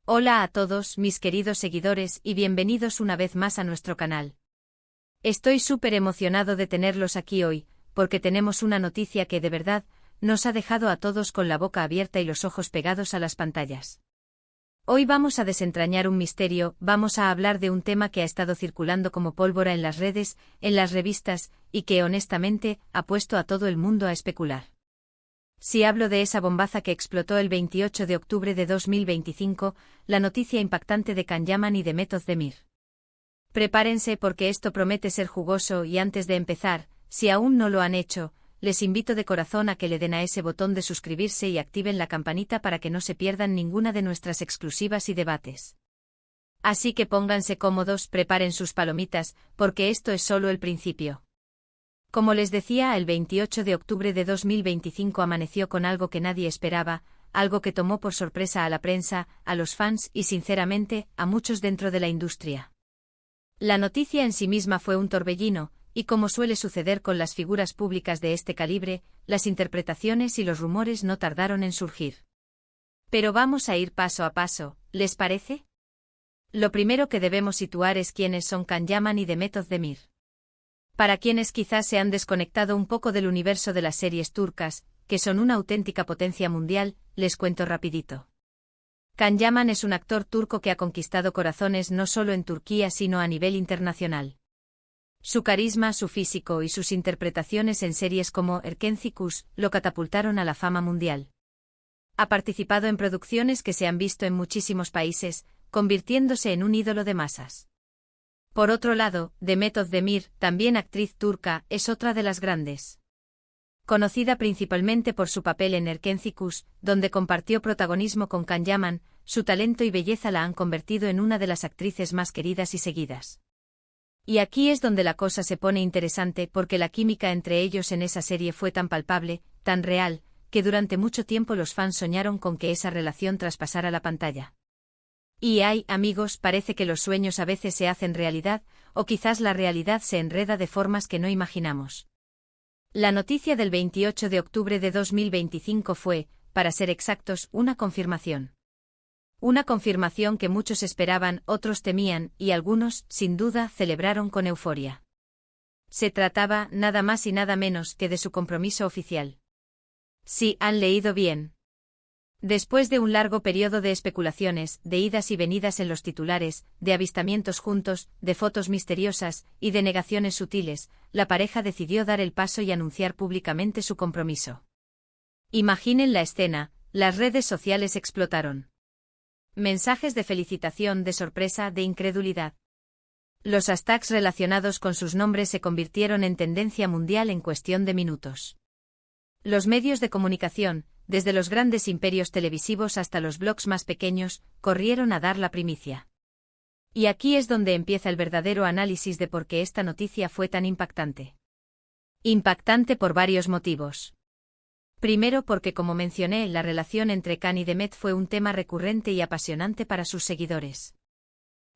Hola a todos mis queridos seguidores y bienvenidos una vez más a nuestro canal. Estoy súper emocionado de tenerlos aquí hoy, porque tenemos una noticia que de verdad nos ha dejado a todos con la boca abierta y los ojos pegados a las pantallas. Hoy vamos a desentrañar un misterio, vamos a hablar de un tema que ha estado circulando como pólvora en las redes, en las revistas, y que honestamente ha puesto a todo el mundo a especular. Si hablo de esa bombaza que explotó el 28 de octubre de 2025, la noticia impactante de Can Yaman y de Meth Özdemir. Prepárense porque esto promete ser jugoso y antes de empezar, si aún no lo han hecho, les invito de corazón a que le den a ese botón de suscribirse y activen la campanita para que no se pierdan ninguna de nuestras exclusivas y debates. Así que pónganse cómodos, preparen sus palomitas, porque esto es solo el principio. Como les decía, el 28 de octubre de 2025 amaneció con algo que nadie esperaba, algo que tomó por sorpresa a la prensa, a los fans y sinceramente, a muchos dentro de la industria. La noticia en sí misma fue un torbellino, y como suele suceder con las figuras públicas de este calibre, las interpretaciones y los rumores no tardaron en surgir. Pero vamos a ir paso a paso, ¿les parece? Lo primero que debemos situar es quiénes son Can Yaman y Meth Özdemir. Para quienes quizás se han desconectado un poco del universo de las series turcas, que son una auténtica potencia mundial, les cuento rapidito. Can Yaman es un actor turco que ha conquistado corazones no solo en Turquía sino a nivel internacional. Su carisma, su físico y sus interpretaciones en series como Erkenci lo catapultaron a la fama mundial. Ha participado en producciones que se han visto en muchísimos países, convirtiéndose en un ídolo de masas. Por otro lado, Meth Özdemir, también actriz turca, es otra de las grandes. Conocida principalmente por su papel en Erkenci, donde compartió protagonismo con Can Yaman, su talento y belleza la han convertido en una de las actrices más queridas y seguidas. Y aquí es donde la cosa se pone interesante porque la química entre ellos en esa serie fue tan palpable, tan real, que durante mucho tiempo los fans soñaron con que esa relación traspasara la pantalla. Y amigos, parece que los sueños a veces se hacen realidad, o quizás la realidad se enreda de formas que no imaginamos. La noticia del 28 de octubre de 2025 fue, para ser exactos, una confirmación. Una confirmación que muchos esperaban, otros temían, y algunos, sin duda, celebraron con euforia. Se trataba, nada más y nada menos, que de su compromiso oficial. Sí, han leído bien. Después de un largo periodo de especulaciones, de idas y venidas en los titulares, de avistamientos juntos, de fotos misteriosas, y de negaciones sutiles, la pareja decidió dar el paso y anunciar públicamente su compromiso. Imaginen la escena, las redes sociales explotaron. Mensajes de felicitación, de sorpresa, de incredulidad. Los hashtags relacionados con sus nombres se convirtieron en tendencia mundial en cuestión de minutos. Los medios de comunicación, desde los grandes imperios televisivos hasta los blogs más pequeños, corrieron a dar la primicia. Y aquí es donde empieza el verdadero análisis de por qué esta noticia fue tan impactante. Impactante por varios motivos. Primero porque, como mencioné, la relación entre Can y Meth fue un tema recurrente y apasionante para sus seguidores.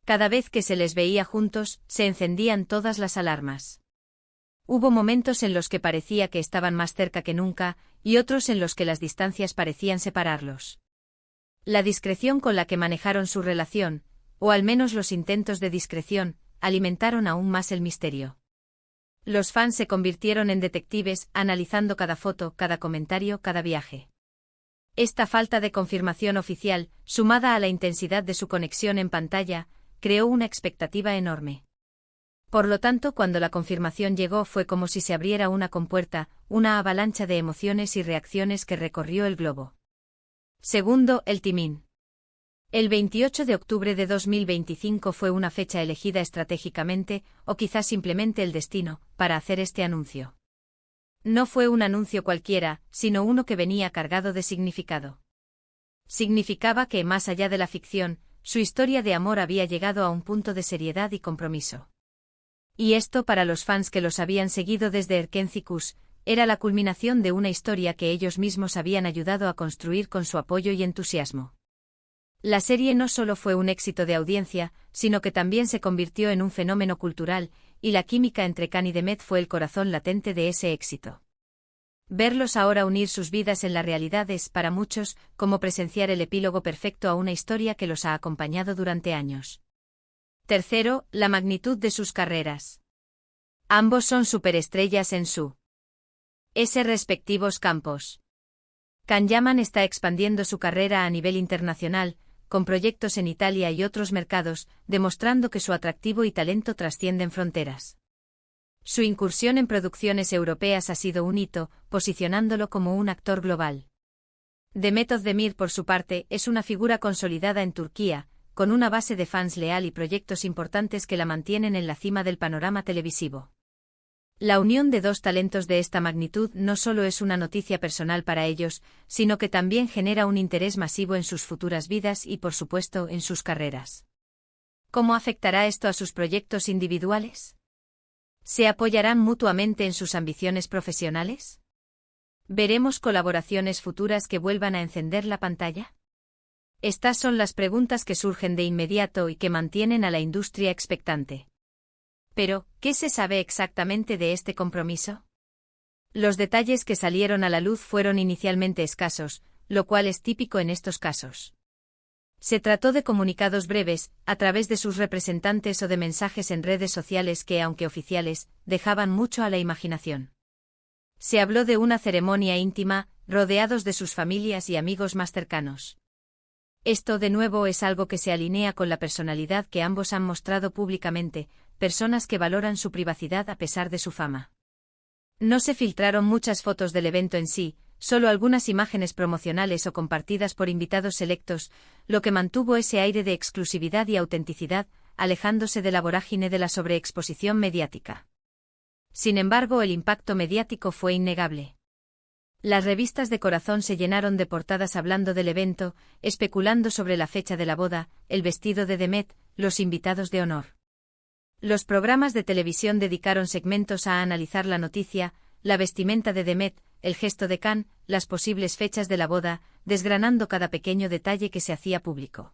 Cada vez que se les veía juntos, se encendían todas las alarmas. Hubo momentos en los que parecía que estaban más cerca que nunca, y otros en los que las distancias parecían separarlos. La discreción con la que manejaron su relación, o al menos los intentos de discreción, alimentaron aún más el misterio. Los fans se convirtieron en detectives, analizando cada foto, cada comentario, cada viaje. Esta falta de confirmación oficial, sumada a la intensidad de su conexión en pantalla, creó una expectativa enorme. Por lo tanto, cuando la confirmación llegó fue como si se abriera una compuerta, una avalancha de emociones y reacciones que recorrió el globo. Segundo, el timing. El 28 de octubre de 2025 fue una fecha elegida estratégicamente, o quizás simplemente el destino, para hacer este anuncio. No fue un anuncio cualquiera, sino uno que venía cargado de significado. Significaba que, más allá de la ficción, su historia de amor había llegado a un punto de seriedad y compromiso. Y esto, para los fans que los habían seguido desde Erkenci, era la culminación de una historia que ellos mismos habían ayudado a construir con su apoyo y entusiasmo. La serie no solo fue un éxito de audiencia, sino que también se convirtió en un fenómeno cultural, y la química entre Can y Meth fue el corazón latente de ese éxito. Verlos ahora unir sus vidas en la realidad es, para muchos, como presenciar el epílogo perfecto a una historia que los ha acompañado durante años. Tercero, la magnitud de sus carreras. Ambos son superestrellas en sus respectivos campos. Can Yaman está expandiendo su carrera a nivel internacional, con proyectos en Italia y otros mercados, demostrando que su atractivo y talento trascienden fronteras. Su incursión en producciones europeas ha sido un hito, posicionándolo como un actor global. Demet Özdemir, por su parte, es una figura consolidada en Turquía, con una base de fans leal y proyectos importantes que la mantienen en la cima del panorama televisivo. La unión de dos talentos de esta magnitud no solo es una noticia personal para ellos, sino que también genera un interés masivo en sus futuras vidas y, por supuesto, en sus carreras. ¿Cómo afectará esto a sus proyectos individuales? ¿Se apoyarán mutuamente en sus ambiciones profesionales? ¿Veremos colaboraciones futuras que vuelvan a encender la pantalla? Estas son las preguntas que surgen de inmediato y que mantienen a la industria expectante. Pero, ¿qué se sabe exactamente de este compromiso? Los detalles que salieron a la luz fueron inicialmente escasos, lo cual es típico en estos casos. Se trató de comunicados breves, a través de sus representantes o de mensajes en redes sociales que, aunque oficiales, dejaban mucho a la imaginación. Se habló de una ceremonia íntima, rodeados de sus familias y amigos más cercanos. Esto de nuevo es algo que se alinea con la personalidad que ambos han mostrado públicamente, personas que valoran su privacidad a pesar de su fama. No se filtraron muchas fotos del evento en sí, solo algunas imágenes promocionales o compartidas por invitados selectos, lo que mantuvo ese aire de exclusividad y autenticidad, alejándose de la vorágine de la sobreexposición mediática. Sin embargo, el impacto mediático fue innegable. Las revistas de corazón se llenaron de portadas hablando del evento, especulando sobre la fecha de la boda, el vestido de Demet, los invitados de honor. Los programas de televisión dedicaron segmentos a analizar la noticia, la vestimenta de Demet, el gesto de Can, las posibles fechas de la boda, desgranando cada pequeño detalle que se hacía público.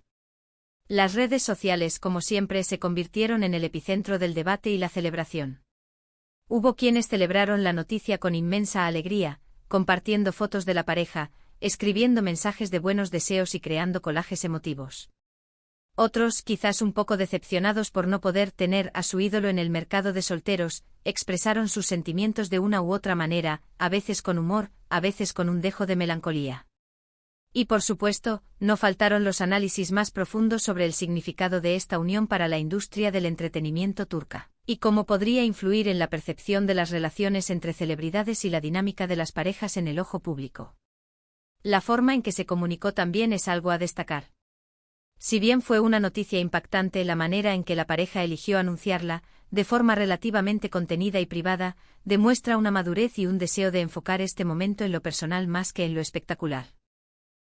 Las redes sociales, como siempre, se convirtieron en el epicentro del debate y la celebración. Hubo quienes celebraron la noticia con inmensa alegría, compartiendo fotos de la pareja, escribiendo mensajes de buenos deseos y creando collages emotivos. Otros, quizás un poco decepcionados por no poder tener a su ídolo en el mercado de solteros, expresaron sus sentimientos de una u otra manera, a veces con humor, a veces con un dejo de melancolía. Y por supuesto, no faltaron los análisis más profundos sobre el significado de esta unión para la industria del entretenimiento turca, y cómo podría influir en la percepción de las relaciones entre celebridades y la dinámica de las parejas en el ojo público. La forma en que se comunicó también es algo a destacar. Si bien fue una noticia impactante la manera en que la pareja eligió anunciarla, de forma relativamente contenida y privada, demuestra una madurez y un deseo de enfocar este momento en lo personal más que en lo espectacular.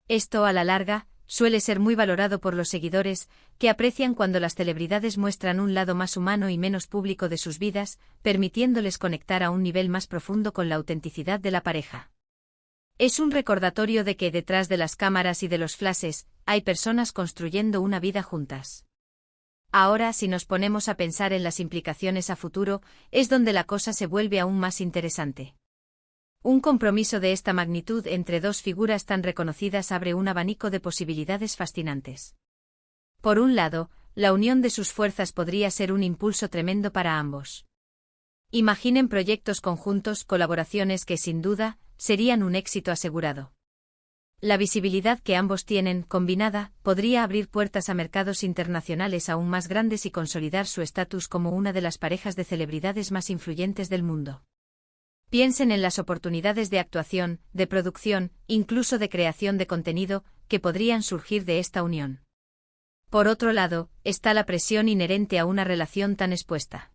Esto, a la larga, suele ser muy valorado por los seguidores, que aprecian cuando las celebridades muestran un lado más humano y menos público de sus vidas, permitiéndoles conectar a un nivel más profundo con la autenticidad de la pareja. Es un recordatorio de que detrás de las cámaras y de los flashes, hay personas construyendo una vida juntas. Ahora, si nos ponemos a pensar en las implicaciones a futuro, es donde la cosa se vuelve aún más interesante. Un compromiso de esta magnitud entre dos figuras tan reconocidas abre un abanico de posibilidades fascinantes. Por un lado, la unión de sus fuerzas podría ser un impulso tremendo para ambos. Imaginen proyectos conjuntos, colaboraciones que, sin duda, serían un éxito asegurado. La visibilidad que ambos tienen, combinada, podría abrir puertas a mercados internacionales aún más grandes y consolidar su estatus como una de las parejas de celebridades más influyentes del mundo. Piensen en las oportunidades de actuación, de producción, incluso de creación de contenido, que podrían surgir de esta unión. Por otro lado, está la presión inherente a una relación tan expuesta.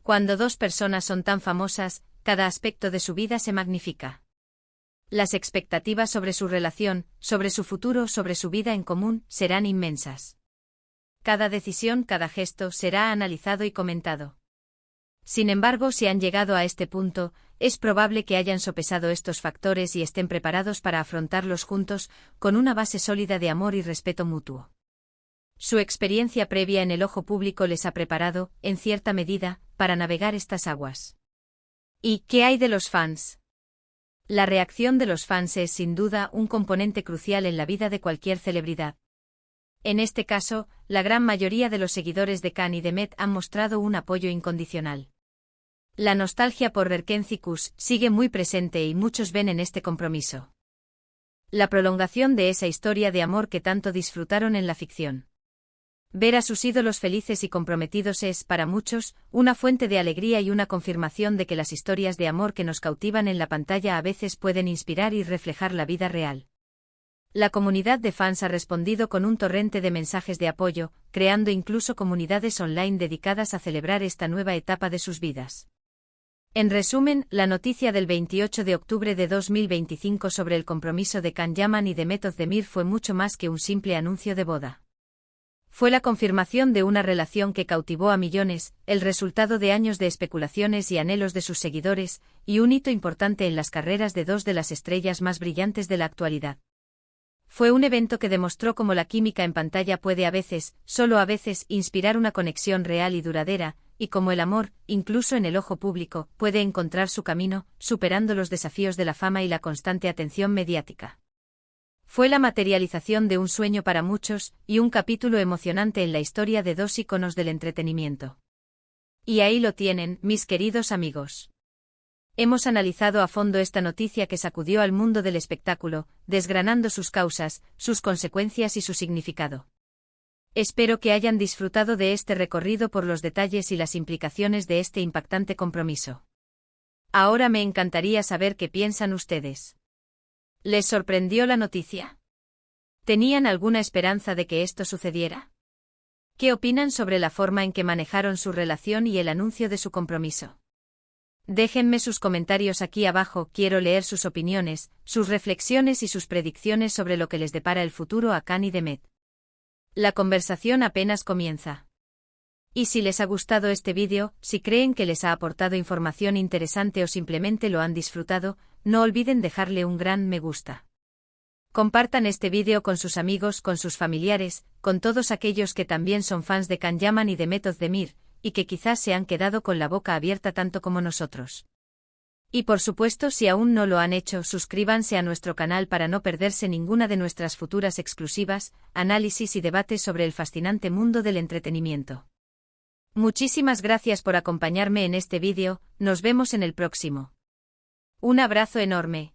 Cuando dos personas son tan famosas, cada aspecto de su vida se magnifica. Las expectativas sobre su relación, sobre su futuro, sobre su vida en común, serán inmensas. Cada decisión, cada gesto será analizado y comentado. Sin embargo, si han llegado a este punto, es probable que hayan sopesado estos factores y estén preparados para afrontarlos juntos, con una base sólida de amor y respeto mutuo. Su experiencia previa en el ojo público les ha preparado, en cierta medida, para navegar estas aguas. ¿Y qué hay de los fans? La reacción de los fans es sin duda un componente crucial en la vida de cualquier celebridad. En este caso, la gran mayoría de los seguidores de Khan y de Met han mostrado un apoyo incondicional. La nostalgia por Verkencicus sigue muy presente y muchos ven en este compromiso la prolongación de esa historia de amor que tanto disfrutaron en la ficción. Ver a sus ídolos felices y comprometidos es, para muchos, una fuente de alegría y una confirmación de que las historias de amor que nos cautivan en la pantalla a veces pueden inspirar y reflejar la vida real. La comunidad de fans ha respondido con un torrente de mensajes de apoyo, creando incluso comunidades online dedicadas a celebrar esta nueva etapa de sus vidas. En resumen, la noticia del 28 de octubre de 2025 sobre el compromiso de Can Yaman y de Mehmet Özdemir fue mucho más que un simple anuncio de boda. Fue la confirmación de una relación que cautivó a millones, el resultado de años de especulaciones y anhelos de sus seguidores, y un hito importante en las carreras de dos de las estrellas más brillantes de la actualidad. Fue un evento que demostró cómo la química en pantalla puede a veces, solo a veces, inspirar una conexión real y duradera, y cómo el amor, incluso en el ojo público, puede encontrar su camino, superando los desafíos de la fama y la constante atención mediática. Fue la materialización de un sueño para muchos, y un capítulo emocionante en la historia de dos íconos del entretenimiento. Y ahí lo tienen, mis queridos amigos. Hemos analizado a fondo esta noticia que sacudió al mundo del espectáculo, desgranando sus causas, sus consecuencias y su significado. Espero que hayan disfrutado de este recorrido por los detalles y las implicaciones de este impactante compromiso. Ahora me encantaría saber qué piensan ustedes. ¿Les sorprendió la noticia? ¿Tenían alguna esperanza de que esto sucediera? ¿Qué opinan sobre la forma en que manejaron su relación y el anuncio de su compromiso? Déjenme sus comentarios aquí abajo, quiero leer sus opiniones, sus reflexiones y sus predicciones sobre lo que les depara el futuro a Khan y de Met. La conversación apenas comienza. Y si les ha gustado este vídeo, si creen que les ha aportado información interesante o simplemente lo han disfrutado, no olviden dejarle un gran me gusta. Compartan este vídeo con sus amigos, con sus familiares, con todos aquellos que también son fans de Can Yaman y de Mehmet Özdemir, y que quizás se han quedado con la boca abierta tanto como nosotros. Y por supuesto, si aún no lo han hecho, suscríbanse a nuestro canal para no perderse ninguna de nuestras futuras exclusivas, análisis y debates sobre el fascinante mundo del entretenimiento. Muchísimas gracias por acompañarme en este vídeo, nos vemos en el próximo. Un abrazo enorme.